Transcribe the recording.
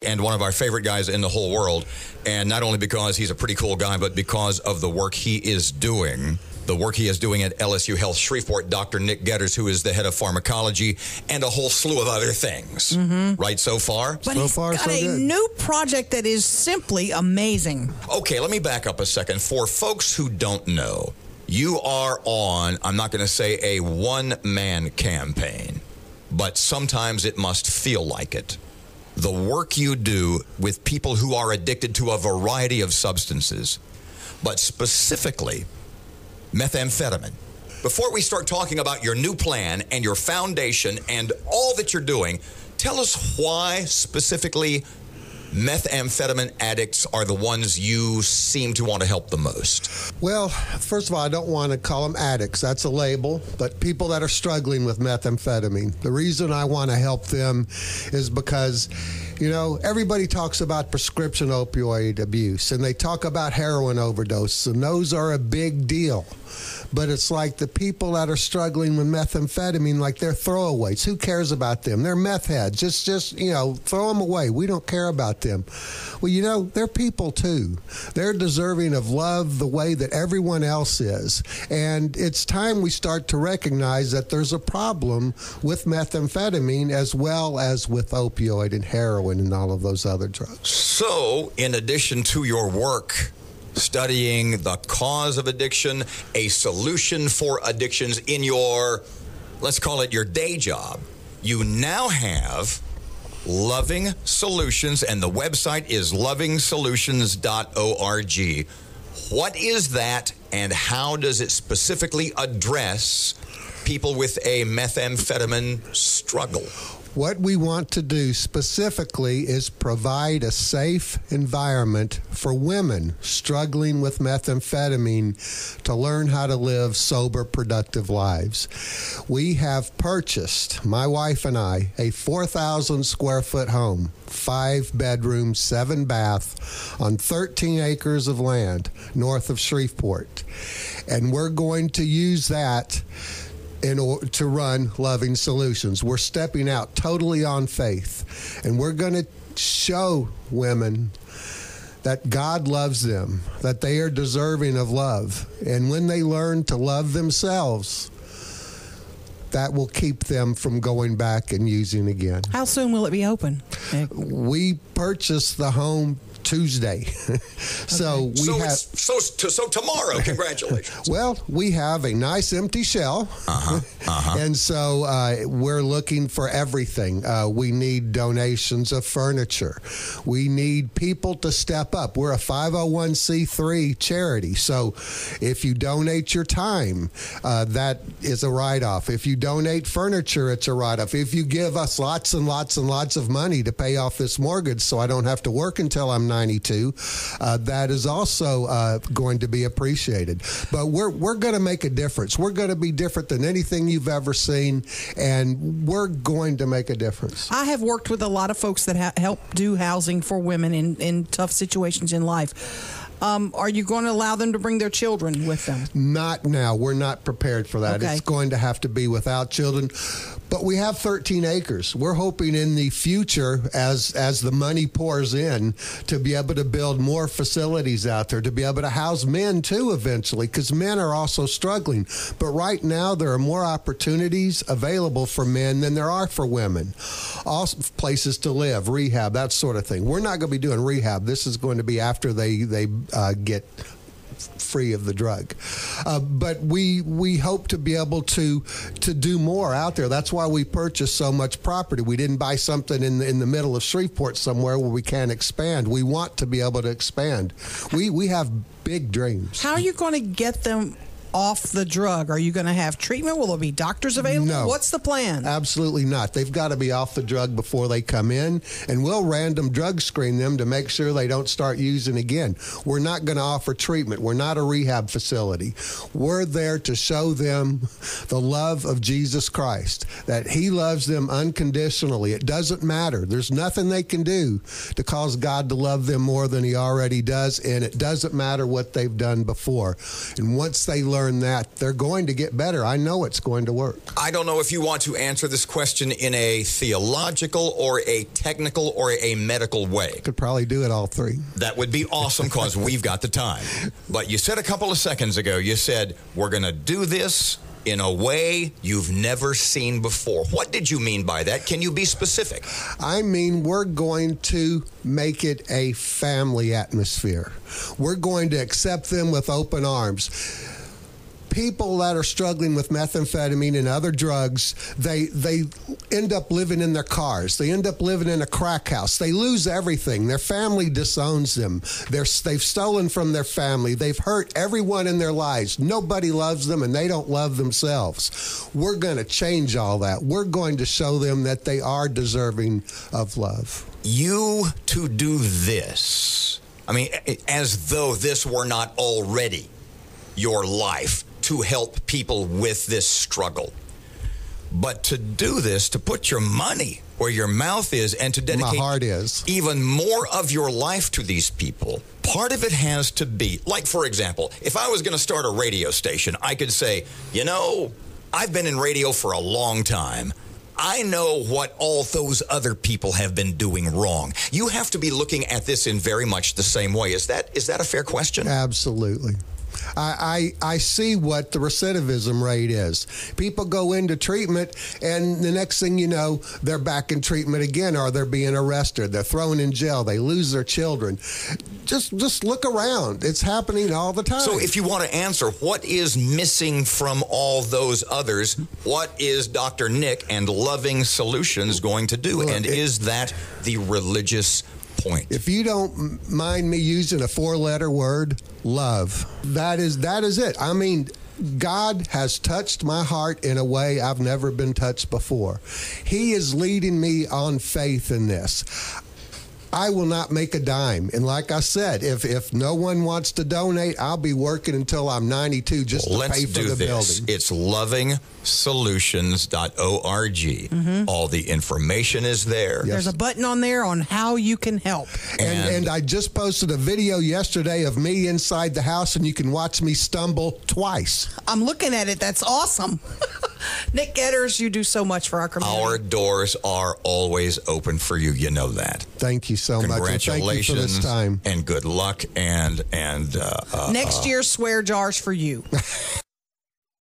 and one of our favorite guys in the whole world. And not only because he's a pretty cool guy, but because of the work he is doing. The work he is doing at LSU Health Shreveport, Dr. Nick Goeders, who is the head of pharmacology, and a whole slew of other things. Right so far? But he's got a new project that is simply amazing. Okay, let me back up a second. For folks who don't know, you are on, I'm not going to say a one-man campaign, but sometimes it must feel like it. The work you do with people who are addicted to a variety of substances, but specifically methamphetamine. Before we start talking about your new plan and your foundation and all that you're doing, tell us why specifically methamphetamine addicts are the ones you seem to want to help the most. Well, first of all, I don't want to call them addicts. That's a label. But people that are struggling with methamphetamine. The reason I want to help them is because, you know, everybody talks about prescription opioid abuse, and they talk about heroin overdose, and those are a big deal. But it's like the people that are struggling with methamphetamine, like they're throwaways. Who cares about them? They're meth heads. Just you know, throw them away. We don't care about them. Well, you know, they're people too. They're deserving of love the way that everyone else is. And it's time we start to recognize that there's a problem with methamphetamine as well as with opioid and heroin and all of those other drugs. So, in addition to your work studying the cause of addiction, a solution for addictions in your, let's call it your day job, you now have Loving Solutions, and the website is lovingsolutions.org. What is that, and how does it specifically address people with a methamphetamine struggle? What we want to do specifically is provide a safe environment for women struggling with methamphetamine to learn how to live sober, productive lives. We have purchased, my wife and I, a 4,000 square foot home, 5 bedrooms, 7 bath, on 13 acres of land north of Shreveport. And we're going to use that in order to run Loving Solutions. We're stepping out totally on faith, and we're going to show women that God loves them, that they are deserving of love. And when they learn to love themselves, that will keep them from going back and using again. How soon will it be open? We purchased the home Tuesday. So tomorrow. Congratulations. Well, we have a nice empty shell. And so we're looking for everything. We need donations of furniture. We need people to step up. We're a 501c3 charity. So if you donate your time, that is a write-off. If you donate furniture, it's a write-off. If you give us lots and lots and lots of money to pay off this mortgage so I don't have to work until I'm 92, that is also going to be appreciated. But we're going to make a difference. We're going to be different than anything you've ever seen, and we're going to make a difference. I have worked with a lot of folks that help do housing for women in tough situations in life. Are you going to allow them to bring their children with them? Not now. We're not prepared for that. Okay. It's going to have to be without children. But we have 13 acres. We're hoping in the future, as the money pours in, to be able to build more facilities out there, to be able to house men too eventually, because men are also struggling. But right now, there are more opportunities available for men than there are for women. Also, places to live, rehab, that sort of thing. We're not going to be doing rehab. This is going to be after they get free of the drug. But we hope to be able to do more out there. That's why we purchased so much property. We didn't buy something in the middle of Shreveport somewhere where we can't expand. We want to be able to expand. We have big dreams. How are you going to get them off the drug? Are you going to have treatment? Will there be doctors available? No. What's the plan? Absolutely not. They've got to be off the drug before they come in, and we'll random drug screen them to make sure they don't start using again. We're not going to offer treatment. We're not a rehab facility. We're there to show them the love of Jesus Christ, that he loves them unconditionally. It doesn't matter. There's nothing they can do to cause God to love them more than he already does, and it doesn't matter what they've done before. And once they learn learn that, they're going to get better. I know it's going to work. I don't know if you want to answer this question in a theological or a technical or a medical way. Could probably do it all three. That would be awesome because we've got the time. But you said a couple of seconds ago, you said, we're going to do this in a way you've never seen before. What did you mean by that? Can you be specific? I mean, we're going to make it a family atmosphere. We're going to accept them with open arms. People that are struggling with methamphetamine and other drugs, they end up living in their cars. They end up living in a crack house. They lose everything. Their family disowns them. They've stolen from their family. They've hurt everyone in their lives. Nobody loves them, and they don't love themselves. We're going to change all that. We're going to show them that they are deserving of love. You to do this, I mean, as though this were not already your life, to help people with this struggle. But to do this, to put your money where your mouth is and to dedicate my heart is even more of your life to these people, part of it has to be, like, for example, if I was going to start a radio station, I could say, you know, I've been in radio for a long time. I know what all those other people have been doing wrong. You have to be looking at this in very much the same way. Is that a fair question? Absolutely. I see what the recidivism rate is. People go into treatment, and the next thing you know, they're back in treatment again, or they're being arrested. They're thrown in jail. They lose their children. Just look around. It's happening all the time. So if you want to answer, what is missing from all those others, what is Dr. Nick and Loving Solutions going to do? And is that the religious point? If you don't mind me using a 4-letter word, love. That is it. I mean, God has touched my heart in a way I've never been touched before. He is leading me on faith in this. I will not make a dime. And like I said, if no one wants to donate, I'll be working until I'm 92 just to pay for the building. It's lovingsolutions.org. Mm-hmm. All the information is there. Yes. There's a button on there on how you can help. And I just posted a video yesterday of me inside the house, and you can watch me stumble twice. I'm looking at it. That's awesome. Nick Goeders, you do so much for our community. Our doors are always open for you. You know that. Thank you so much. Congratulations. Thank you for this time. And good luck. And next year, swear jars for you.